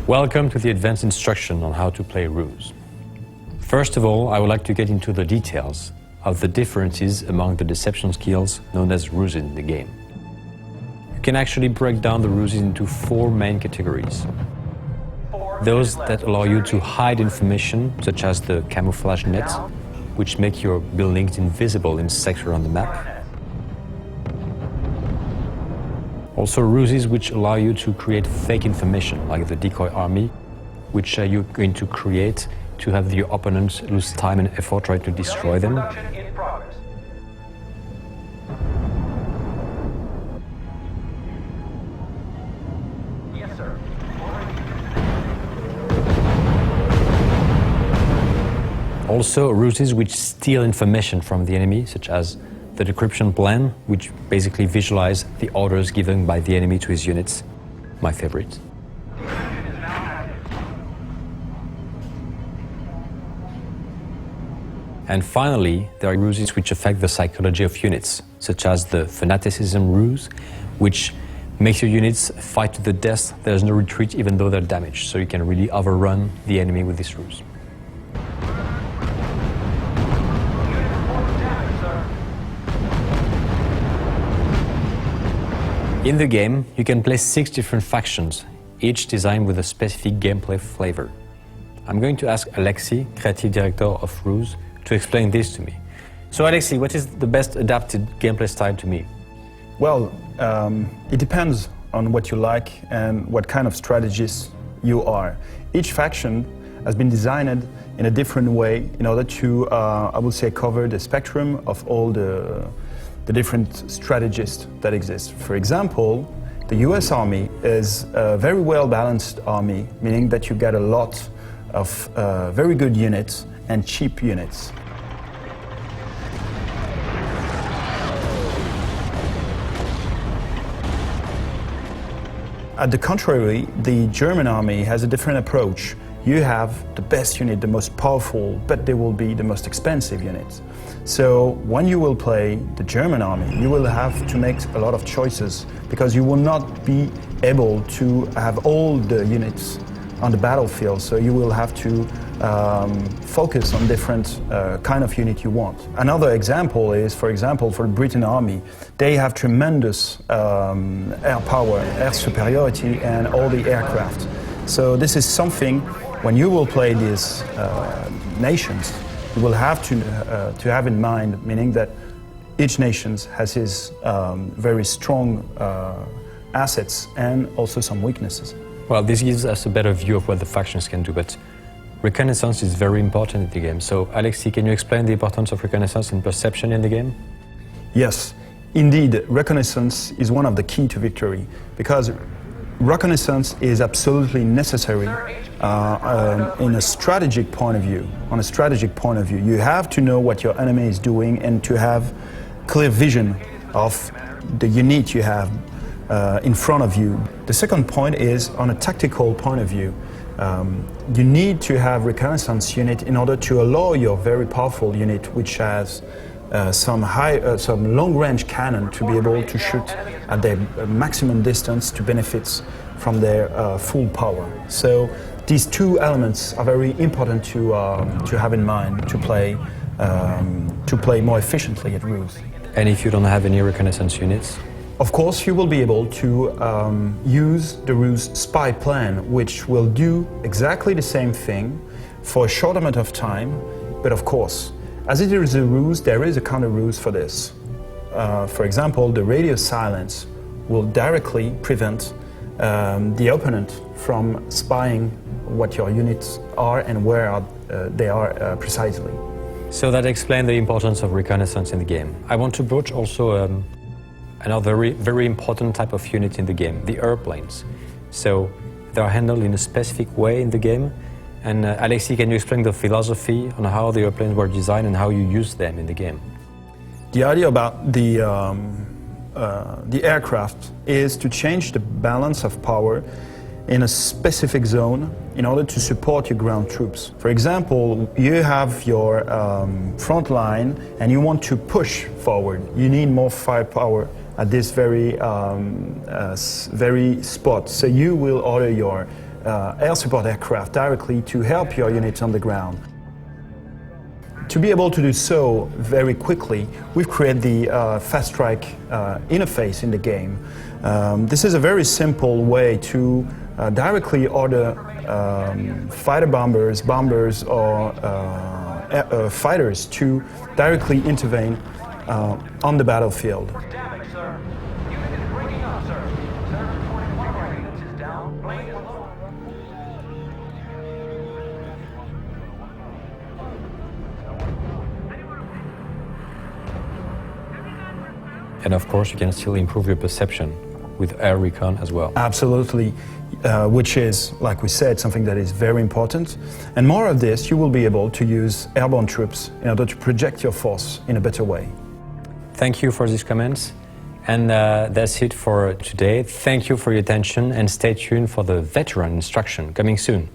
Welcome to the advanced instruction on how to play R.U.S E. First of all, I would like to get into the details of the differences among the deception skills known as R.U.S E in the game. You can actually break down the R.U.S E into four main categories. Those that allow you to hide information, such as the camouflage nets, which make your buildings invisible in sector on the map. Also R.U.S.Es which allow you to create fake information, like the decoy army, which you're going to create to have your opponents lose time and effort trying to destroy them. Yes, sir. Also R.U.S.Es which steal information from the enemy, such as the decryption plan, which basically visualize the orders given by the enemy to his units. My favorite. And finally, there are R.U.S.Es which affect the psychology of units, such as the fanaticism R.U.S E, which makes your units fight to the death. There's no retreat even though they're damaged, so you can really overrun the enemy with this R.U.S E. In the game, you can play 6 different factions, each designed with a specific gameplay flavor. I'm going to ask Alexis, Creative Director of R.U.S E, to explain this to me. So Alexis, what is the best adapted gameplay style to me? Well, it depends on what you like and what kind of strategist you are. Each faction has been designed in a different way in order to, I would say, cover the spectrum of all the different strategists that exist. For example, the U.S. Army is a very well-balanced army, meaning that you get a lot of very good units and cheap units. At the contrary, the German army has a different approach. You have the best unit, the most powerful, but they will be the most expensive units. So when you will play the German army, you will have to make a lot of choices because you will not be able to have all the units on the battlefield. So you will have to focus on different kind of unit you want. Another example is, for example, for the Britain army, they have tremendous air power, air superiority, and all the aircraft. So this is something, when you will play these nations, you will have to have in mind, meaning that each nation has his very strong assets and also some weaknesses. Well, this gives us a better view of what the factions can do, but reconnaissance is very important in the game. So, Alexis, can you explain the importance of reconnaissance and perception in the game? Yes, indeed, reconnaissance is one of the key to victory, because reconnaissance is absolutely necessary in a strategic point of view. On a strategic point of view, you have to know what your enemy is doing and to have clear vision of the unit you have in front of you. The second point is, on a tactical point of view, you need to have reconnaissance unit in order to allow your very powerful unit, which has some long-range cannon, to be able to shoot at their maximum distance to benefit from their full power. So these two elements are very important to have in mind to play more efficiently at R.U.S E. And if you don't have any reconnaissance units? Of course, you will be able to use the R.U.S E spy plan, which will do exactly the same thing for a short amount of time, but of course, as it is a R.U.S E, there is a counter R.U.S E for this. For example, the radio silence will directly prevent the opponent from spying what your units are and where they are precisely. So that explains the importance of reconnaissance in the game. I want to broach also another very important type of unit in the game, the airplanes. So they are handled in a specific way in the game. And Alexis, can you explain the philosophy on how the airplanes were designed and how you use them in the game? The idea about the aircraft is to change the balance of power in a specific zone in order to support your ground troops. For example, you have your front line and you want to push forward. You need more firepower at this very spot. So you will order your air support aircraft directly to help your units on the ground. To be able to do so very quickly, we've created the Fast Strike interface in the game. This is a very simple way to directly order fighter bombers, or fighters to directly intervene on the battlefield. Damage, sir. Unit is breaking up, sir. Sir, 21 of our units is down. Plane is low. And of course, you can still improve your perception with air recon as well. Absolutely, which is, like we said, something that is very important. And more of this, you will be able to use airborne troops in order to project your force in a better way. Thank you for these comments. And that's it for today. Thank you for your attention and stay tuned for the veteran instruction coming soon.